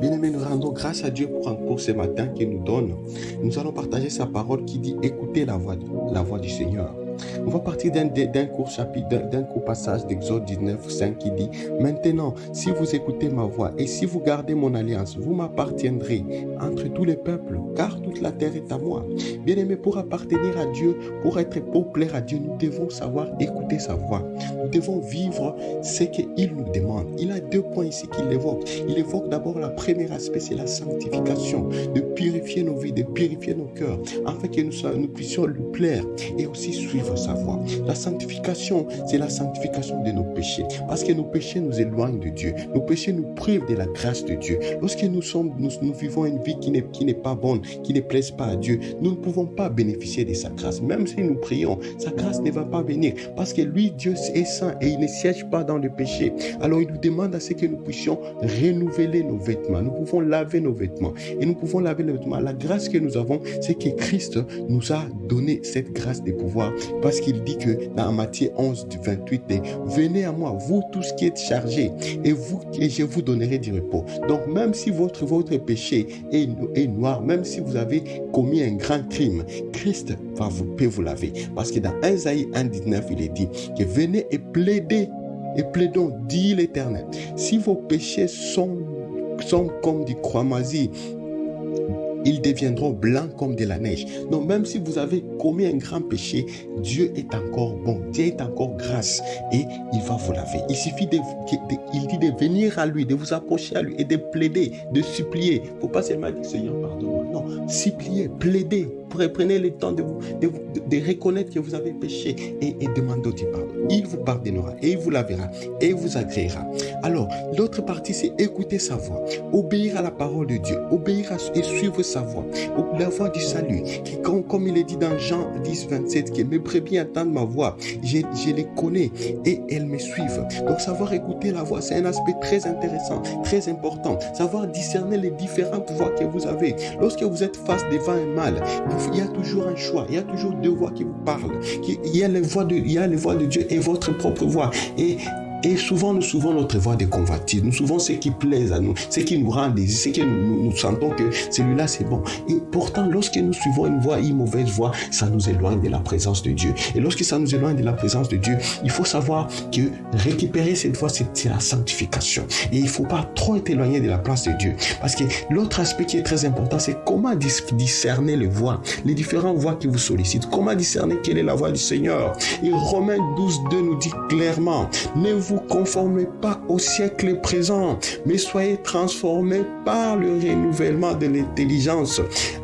Bien-aimés, nous rendons grâce à Dieu pour ce matin qu'il nous donne. Nous allons partager sa parole qui dit écoutez la voix du Seigneur. On va partir d'un court passage d'Exode 19:5 qui dit maintenant, si vous écoutez ma voix et si vous gardez mon alliance, vous m'appartiendrez entre tous les peuples, car toute la terre est à moi. Bien-aimés, pour appartenir à Dieu, pour plaire à Dieu, nous devons savoir écouter sa voix. Nous devons vivre ce qu'il nous demande. Il a 2 points ici qu'il évoque. Il évoque d'abord le premier aspect, c'est la sanctification, de purifier nos vies, de purifier nos cœurs, afin que nous puissions lui plaire et aussi suivre sa voix. La sanctification, c'est la sanctification de nos péchés, parce que nos péchés nous éloignent de Dieu. Nos péchés nous privent de la grâce de Dieu. Lorsque nous vivons une vie qui n'est pas bonne, qui ne plaise pas à Dieu, nous ne pouvons pas bénéficier de sa grâce. Même si nous prions, sa grâce ne va pas venir, parce que lui, Dieu est saint et il ne siège pas dans le péché. Alors il nous demande à ce que nous puissions renouveler nos vêtements. Nous pouvons laver nos vêtements et nous pouvons laver nos vêtements. La grâce que nous avons, c'est que Christ nous a donné cette grâce de pouvoir, parce qu'il dit que dans Matthieu 11:28, venez à moi, vous tous qui êtes chargés, et je vous donnerai du repos. Donc même si votre péché est noir, même si vous avez commis un grand crime, Christ peut vous laver. Parce que dans Isaïe 1:19, il est dit que venez et plaidons, dit l'Éternel. Si vos péchés sont comme du cramoisi, ils deviendront blancs comme de la neige. Donc même si vous avez commis un grand péché, Dieu est encore bon, Dieu est encore grâce et il va vous laver. Il suffit il dit de venir à lui, de vous approcher à lui et de plaider, de supplier. Il ne faut pas seulement dire Seigneur pardonne-moi. Non, supplier, plaider. Prenez le temps de reconnaître que vous avez péché et demandez du pardon. Il vous pardonnera et il vous lavera et il vous agréera. Alors, l'autre partie, c'est écouter sa voix, obéir à la parole de Dieu, obéir et suivre sa voix, la voix du salut. Qui, comme il est dit dans Jean 10:27, que mes brebis entendent ma voix, je les connais et elles me suivent. Donc, savoir écouter la voix, c'est un aspect très intéressant, très important. Savoir discerner les différentes voix que vous avez. Lorsque vous êtes face devant un mal, il y a toujours un choix, il y a toujours 2 voix qui vous parlent. Il y a les voix de Dieu et votre propre voix. Et souvent, nous suivons notre voie de convoitise. Nous suivons ce qui plaise à nous, ce qui nous rend désir, ce que nous sentons que celui-là c'est bon. Et pourtant, lorsque nous suivons une mauvaise voie, ça nous éloigne de la présence de Dieu. Et lorsque ça nous éloigne de la présence de Dieu, il faut savoir que récupérer cette voie, c'est la sanctification. Et il ne faut pas trop être éloigné de la place de Dieu. Parce que l'autre aspect qui est très important, c'est comment discerner les voix, les différentes voix qui vous sollicitent. Comment discerner quelle est la voix du Seigneur. Et Romains 12:2 nous dit clairement, ne vous conformez pas au siècle présent, mais soyez transformés par le renouvellement de l'intelligence,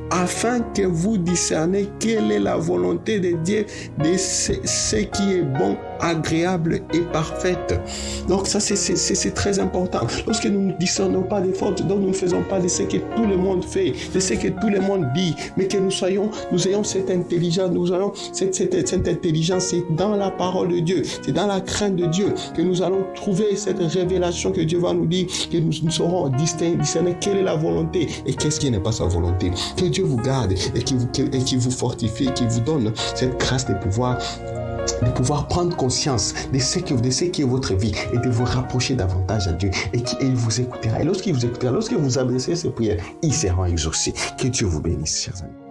afin que vous discerniez quelle est la volonté de Dieu, de ce qui est bon, agréable et parfaite. Donc ça c'est très important. Lorsque nous ne discernons pas des fautes, donc nous ne faisons pas de ce que tout le monde fait, de ce que tout le monde dit, mais que nous ayons cette intelligence, nous ayons cette intelligence, c'est dans la parole de Dieu, c'est dans la crainte de Dieu que nous allons trouver cette révélation que Dieu va nous dire, que nous saurons discerner quelle est la volonté et qu'est-ce qui n'est pas sa volonté. Que Dieu vous garde et qui vous fortifie, qui vous donne cette grâce de pouvoir prendre conscience de ce qui est votre vie et de vous rapprocher davantage à Dieu et il vous écoutera. Et lorsqu'il vous écoutera, lorsque vous adressez ces prières, ils seront exaucés. Que Dieu vous bénisse, chers amis.